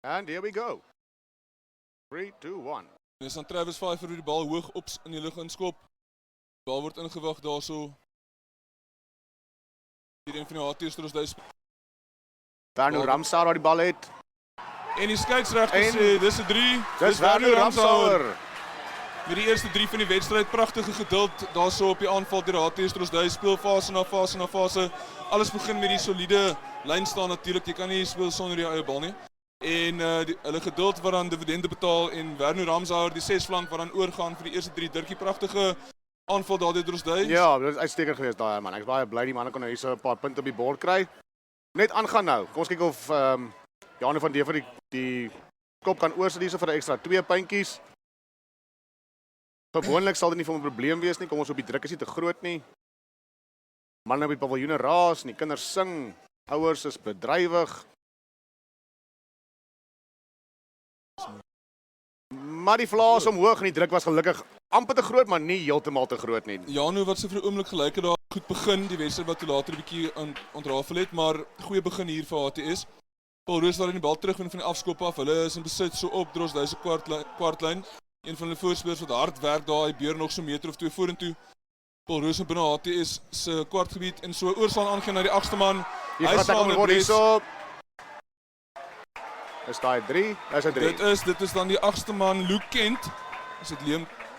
And here we go. 3, 2, 1. Dis dan Travis Pfeiffer wie die bal hoog op in die lug inskop. Die bal word ingewag daarso. Hier een van die HT's dus Werner Ramsauer wat die bal het. en die skeieregter sê dis 'n 3. Dis Werner Ramsauer. Met die eerste 3 van die wedstryd, pragtige geduld daarso op die aanval deur HT's Drosdui, speelfase na fase na fase. Alles begin met die soliede lyn staan natuurlik. Jy kan nie speel sonder die eie bal nie. En hulle geduld wat dan dividende betaal en Werner Ramsauer die 6 flank wat dan oorgaan vir die eerste 3. Dirkie pragtige aanval daar deur Drosdui. Ja, dit is uitstekend geweest daai man. Ek's baie bly die manne kon nou hier so 'n paar punte op die bord kry. Net aangaan nou. Kom ons kyk of Jane van Dever die kop kan oorsit hierso vir 'n ekstra 2 puntjies. Gewoonlik sal dit nie vir 'n probleem wees nie. Kom ons op die druk is nie te groot nie. Manne op die paviljoene raas en die kinders sing. Ouers is bedrywig. Maar die vlaas omhoog en die druk was gelukkig amper te groot, maar nie heeltemal te groot nie. Jano wat so vir 'n oomblik gelyk het daar goed begin, die wedstryd wat toe later 'n bietjie ontrafel het, maar goeie begin hier vir HTS. Paul Roos wat in die bal terugwin van die afskop af. Hulle is in besit so op Drosdui se kwartlyn. Een van hulle voorspelers wat hard werk daar, hy beer nog so 'n meter of 2 vorentoe. Paul Roos binne HTS se kwartgebied en so oorslaan aangaan na die 8ste man. Hy staan word hierso. Is daai 3? Dis 'n 3. Dit is dan die 8ste man, Luke Kent. Is dit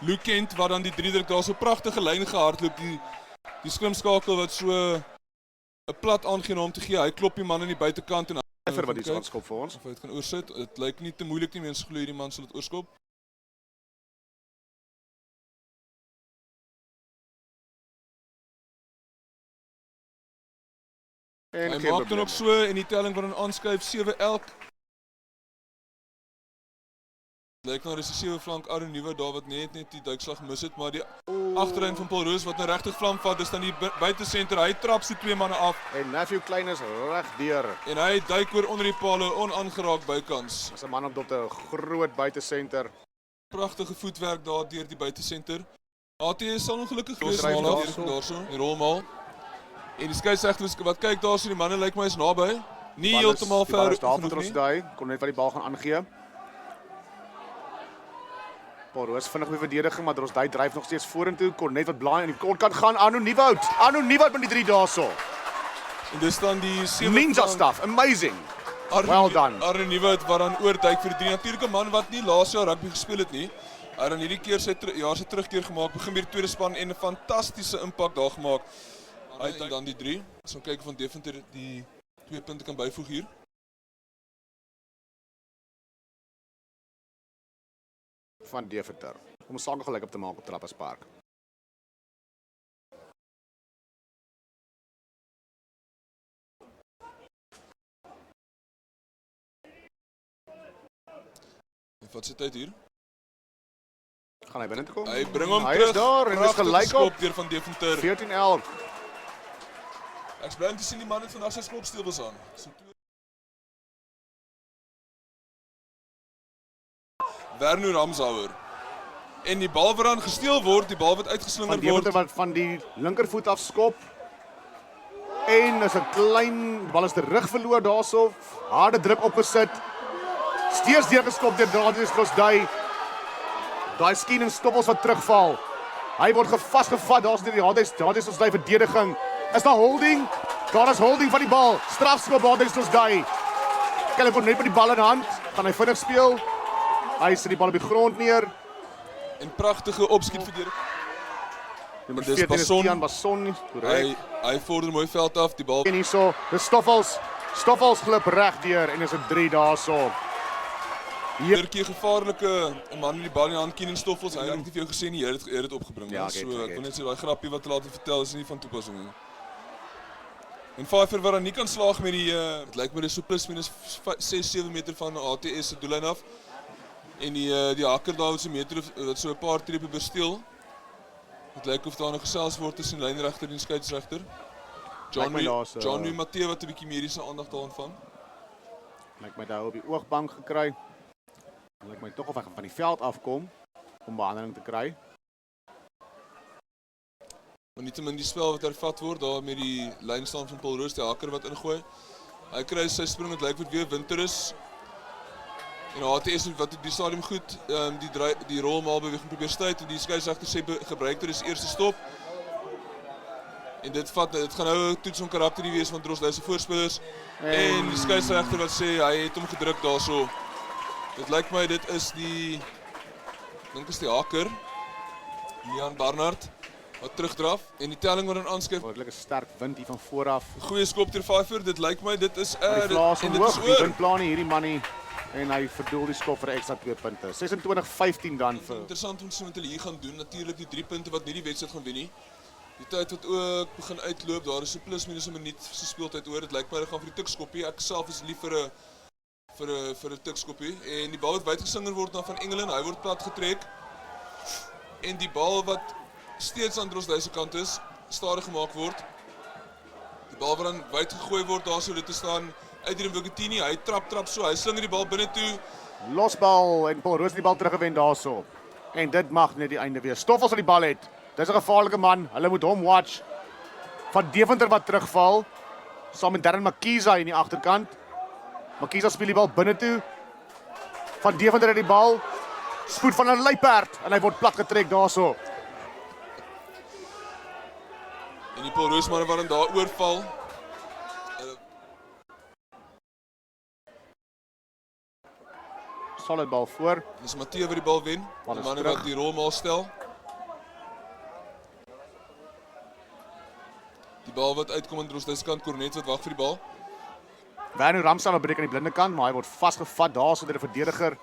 Luke Kent wat dan die 3 druk daar so pragtige lyn gehardloop, die skrimskakel wat so 'n plat aangee om te gee. Hy klop die man aan die buitekant en vir wat hy skop vir ons. Of hy dit kan oorsit. Dit lyk nie te moeilik nie, mense glo hierdie man sal dit oorskop. En hy maak dan ook so en die telling wat dan aanskuif 7 elk. Lyk nou dis 'n 7 flank Aaron Nuwe daar wat net die duikslag mis het, maar die agterlyn van Paul Roos wat nou regtig vlam vat, dis dan die buitesenter. Hy trap so 2 manne af. En Matthew Klein is reg deur. En hy duik oor onder die palle onaangeraak bykans. Dis 'n man op 'n groot buitesenter. Pragtige voetwerk daar deur die buitesenter. ATS sal ongelukkig wees daarso, die rolmaal. En die skeieregter wat kyk daarso, die manne lyk my is naby. Nie heeltemal ver genoeg nie. Kon net wat die bal gaan aangee. Paul Roos vinnig met verdediging, maar Drosdui dryf nog steeds vorentoe. Kon net wat blaai aan die kortkant gaan. Anu Nieuwoud met die 3 daarso. En dis dan die 7 ninja stuff, amazing. Well done. Aaron Nieuwoud wat dan oorduik vir die 3. Natuurlike man wat nie laas jaar rugby gespeel het nie. Hy het hierdie keer sy terugkeer gemaak, begin by die tweede span en 'n fantastiese impak daar gemaak. Hy het dan die 3. Ons gaan kyk of van Deventer die 2 punte kan byvoeg hier. Van Deventer. Om 'n saak gelyk op te maak op Trapperspark. En wat se tyd hier? Gaan hy binne toe kom? Hy bring hom terug. Hy is daar en is gelyk op deur van Deventer. 14 elk. Ek bly om te sien die man het vandag sy skopsteewels aan. So Werner Ramsauer. En die bal wat dan gesteel word, die bal wat uitgeslinger word. Van wat van die linkervoet af skop. En is 'n klein bal is terug verloor daarso. Harde druk opgesit. Steeds deurgeskop deur Drosdui. Daai skien en stoppels wat terugval. Hy word vasgevat daar's deur die HTS ons verdediging. Is daar holding? Daar is holding van die bal. Strafskop Drosdui. Kyk hy net met die bal in hand. Gaan hy vinnig speel? Hy sit die bal op die grond neer. En pragtige opskiet verdediging. Nommer 14 is Basson, korrek. Hy vorder mooi veld af, die bal. En hierso, dis Stoffels glip reg deur en is 'n 3 daarso. Dirkie gevaarlike 'n man met die bal in die hand, Keenan Stoffels. Hy het nie vir jou gesê nie, jy het dit opgebring. Ja, so ek wil net sê daai grappie wat laat vertel is nie van toepassing nie. En Pfeiffer wat dan nie kan slaag met die dit lyk my dis so plus minus 6-7 meter van ATS se doellyn af. En die hakker daar wat so 'n meter wat so 'n paar trepe besteel. Dit lyk of daar nog gesels word tussen lynregter en skeieregter. John Matthee wat 'n bietjie mediese aandag daar ontvang. Lyk my daar op die oogbank gekry. Lyk my tog of hy gaan van die veld afkom om behandeling te kry. Maar nietemin die spel wat hervat word daar met die lyn staan van Paul Roos, die hakker wat ingooi. Hy kry sy spring, dit lyk wat weer winter is. En HTS wat op die stadium goed die rolmaalbeweging probeer stuit en die skeieregter sê gebruik dit as eerste stop. En dit gaan nou 'n toets van karakter wees van Drosdale se voorspelers en die skeieregter wat sê hy het hom gedruk daarso. Dit lyk my dit is die dink is die haker Leon Barnard wat terugdraf en die telling wat dan aanskryf. Redelike sterk wind hier van vooraf. Goeie skop deur Pfeiffer. Dit lyk my dit is Die plaas en dit omhoog, is die oor. windplan hierdie manie en hy verdoel die skop vir 'n ekstra 2 punte. 26-15 dan vir Interessant om te sien wat hulle hier gaan doen. Natuurlik die 3 punte wat nie die wedstryd gaan wen nie. Die tyd wat ook begin uitloop, daar is so plus minus 'n minuut se speeltyd oor. Dit lyk my hulle gaan vir die tikskoppie. Ek self is lief vir 'n tikskoppie en die bal wat uitgesinger word dan van Engeland, hy word plat getrek. En die bal wat steeds aan Drosdale se kant is, stadig gemaak word. Die bal wat dan wyd gegooi word daarso dit te staan Adrian Bogatini, hy trap so, hy slinger die bal binne toe. losbal en Paul Roos het die bal teruggewen daarso. En dit mag net die einde wees. Stoffels wat die bal het. Dis 'n gevaarlike man. Hulle moet hom watch. Van Deventer wat terugval saam met Darren Makiza in die agterkant. Makiza speel die bal binne toe. Van Deventer het die bal. Spoed van 'n luiperd en hy word plat getrek daarso. En die Paul Roos manne wat dan daar oorval. Solid bal voor. Dis Matthee wat die bal wen. Bal Die is manne terug. wat die rolmaal stel. Die bal wat uitkom aan Drosdale se kant, Cornet wat wag vir die bal. Werner Ramsay wat breek aan die blinde kant, maar hy word vasgevat daarso deur 'n verdediger.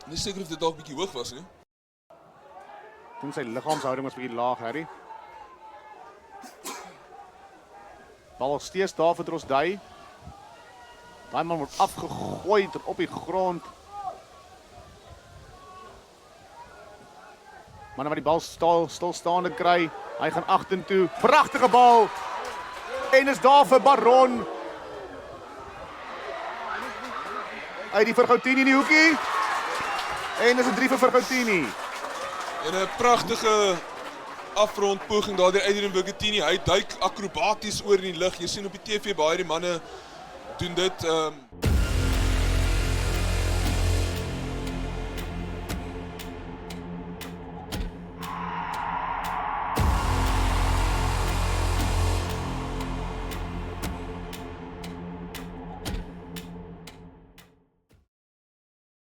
Nie seker of dit dalk bietjie hoog was nie. Dink sy liggaamshouding was bietjie laag, Harry. Bal steeds daar vir Drosdale. Daai man word afgegooi tot op die grond. Manne wat die bal stilstaande kry. Hy gaan agtertoe. Pragtige bal. En is daar vir Baron. Uit die Vergoutini in die hoekie. En is 'n 3 vir Vergoutini. En 'n pragtige afrond poging daar deur Adrian Bogatini. Hy duik akrobaties oor in die lug. Jy sien op die TV baie die manne doen dit